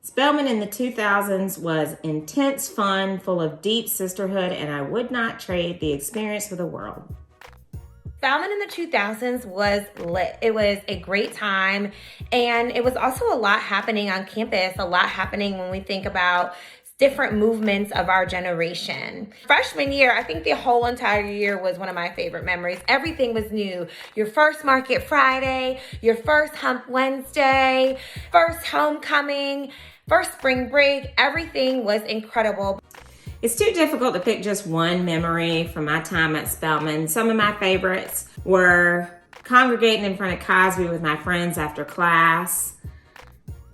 Spelman in the 2000s was intense fun, full of deep sisterhood, and I would not trade the experience for the world. Spelman in the 2000s was lit. It was a great time, and it was also a lot happening on campus, a lot happening when we think about different movements of our generation. Freshman year, I think the whole entire year was one of my favorite memories. Everything was new. Your first Market Friday, your first Hump Wednesday, first homecoming, first spring break, everything was incredible. It's too difficult to pick just one memory from my time at Spelman. Some of my favorites were congregating in front of Cosby with my friends after class,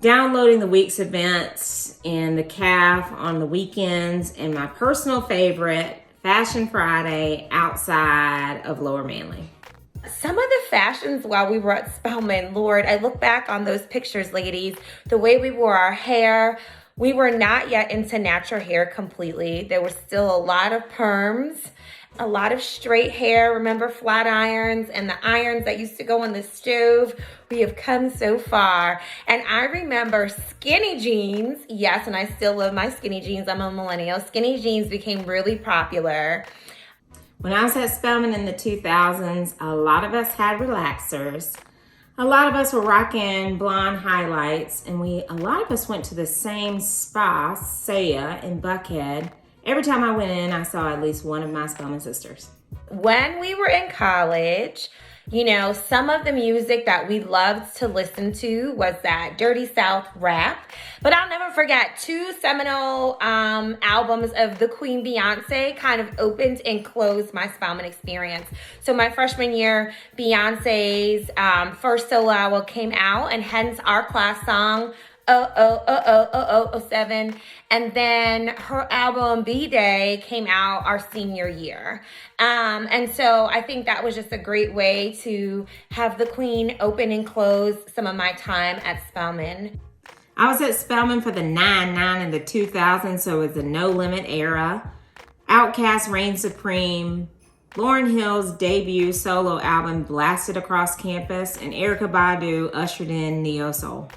downloading the week's events in the CAF on the weekends, and my personal favorite, Fashion Friday outside of Lower Manly. Some of the fashions while we were at Spelman, Lord, I look back on those pictures, ladies, the way we wore our hair. We were not yet into natural hair completely. There was still a lot of perms, a lot of straight hair. Remember flat irons and the irons that used to go on the stove? We have come so far. And I remember skinny jeans. Yes, and I still love my skinny jeans. I'm a millennial. Skinny jeans became really popular. When I was at Spelman in the 2000s, a lot of us had relaxers. A lot of us were rocking blonde highlights, and a lot of us went to the same spa, Saya, in Buckhead. Every time I went in, I saw at least one of my Spelman sisters. When we were in college, some of the music that we loved to listen to was that Dirty South rap. But I'll never forget, two seminal albums of the Queen Beyonce kind of opened and closed my Spelman experience. So my freshman year, Beyonce's first solo album came out, and hence our class song, 07, and then her album B-Day came out our senior year. And so I think that was just a great way to have the Queen open and close some of my time at Spelman. I was at Spelman for the 99 and the 2000s, so it was the No Limit era. Outkast reigned supreme. Lauryn Hill's debut solo album blasted across campus, and Erykah Badu ushered in neo soul.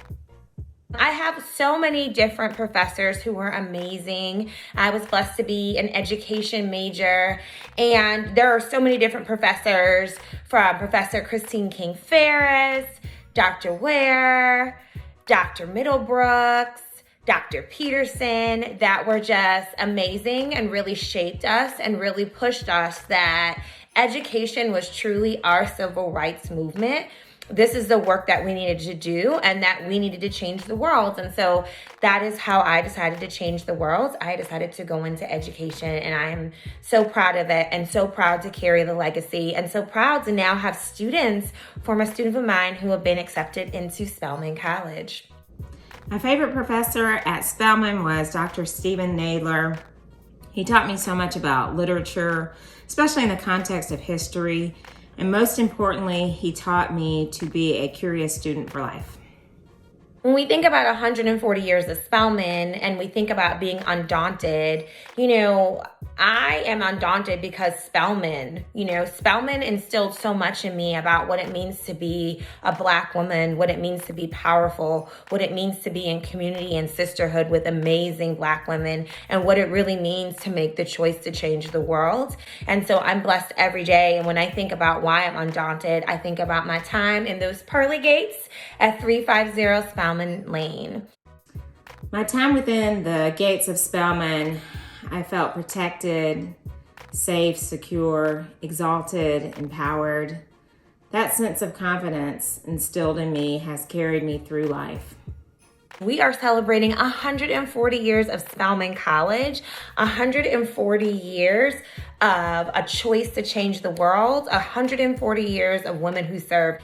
I have so many different professors who were amazing. I was blessed to be an education major, and there are so many different professors, from Professor Christine King Ferris, Dr. Ware, Dr. Middlebrooks, Dr. Peterson, that were just amazing and really shaped us and really pushed us that education was truly our civil rights movement. This is the work that we needed to do, and that we needed to change the world. And so that is how I decided to change the world. I decided to go into education, and I am so proud of it, and so proud to carry the legacy, and so proud to now have former students of mine who have been accepted into Spelman College. My favorite professor at Spelman was Dr. Stephen Nadler. He taught me so much about literature, especially in the context of history. And most importantly, he taught me to be a curious student for life. When we think about 140 years of Spelman and we think about being undaunted, I am undaunted because Spelman instilled so much in me about what it means to be a Black woman, what it means to be powerful, what it means to be in community and sisterhood with amazing Black women, and what it really means to make the choice to change the world. And so I'm blessed every day. And when I think about why I'm undaunted, I think about my time in those pearly gates at 350 Spelman Lane. My time within the gates of Spelman, I felt protected, safe, secure, exalted, empowered. That sense of confidence instilled in me has carried me through life. We are celebrating 140 years of Spelman College, 140 years of a choice to change the world, 140 years of women who serve.